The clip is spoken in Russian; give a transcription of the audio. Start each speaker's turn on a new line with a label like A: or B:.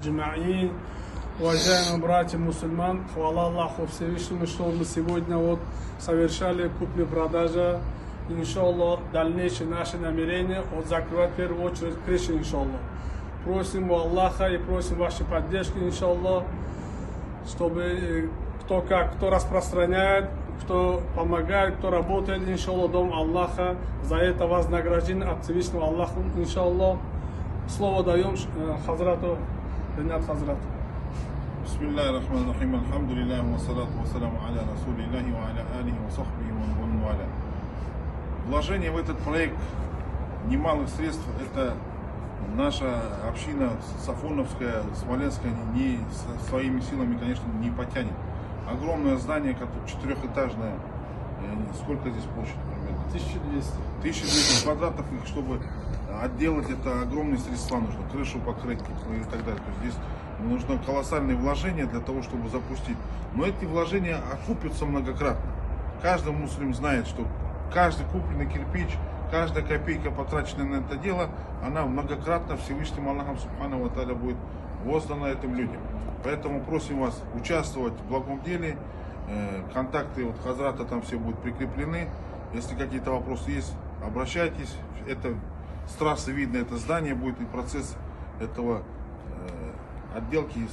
A: Джамаин, уважаемые братья мусульман, хвала Аллаху Всевышнему, что мы сегодня совершали купли-продажа. Иншаллах, дальнейшие наши намерения закрывать в первую очередь крышу, иншаллах. Просим у Аллаха и просим вашей поддержки, иншаллах, чтобы кто распространяет, кто помогает, кто работает, иншаллах, дом Аллаха, за это вознаграждение от Всевышнего Аллаха, иншаллах. Слово даем Хазрату, Ренат Хазрату.
B: Бисмиллахи рахмани рахим, алхамдулиллахи ва салату ва саламу аля расулиллахи ва аля алихи ва сахбихи ва ман валя. Вложение в этот проект немалых средств, это наша община Сафоновская, Смоленская, не своими силами, конечно, не потянет. Огромное здание, четырехэтажное, сколько здесь площадь примерно?
A: 1200.
B: 1200 квадратов, и чтобы отделать это огромные средства нужно, крышу покрыть и так далее. То есть здесь нужно колоссальные вложения для того, чтобы запустить. Но эти вложения окупятся многократно. Каждый муслим знает, что каждый купленный кирпич, каждая копейка, потраченная на это дело, она многократно Всевышним Аллахом Субхану ва Тааля будет воздана этим людям. Поэтому просим вас участвовать в благом деле. Контакты Хазрата там все будут прикреплены. Если какие-то вопросы есть, обращайтесь. Это с трассы видно, это здание будет, и процесс этого отделки.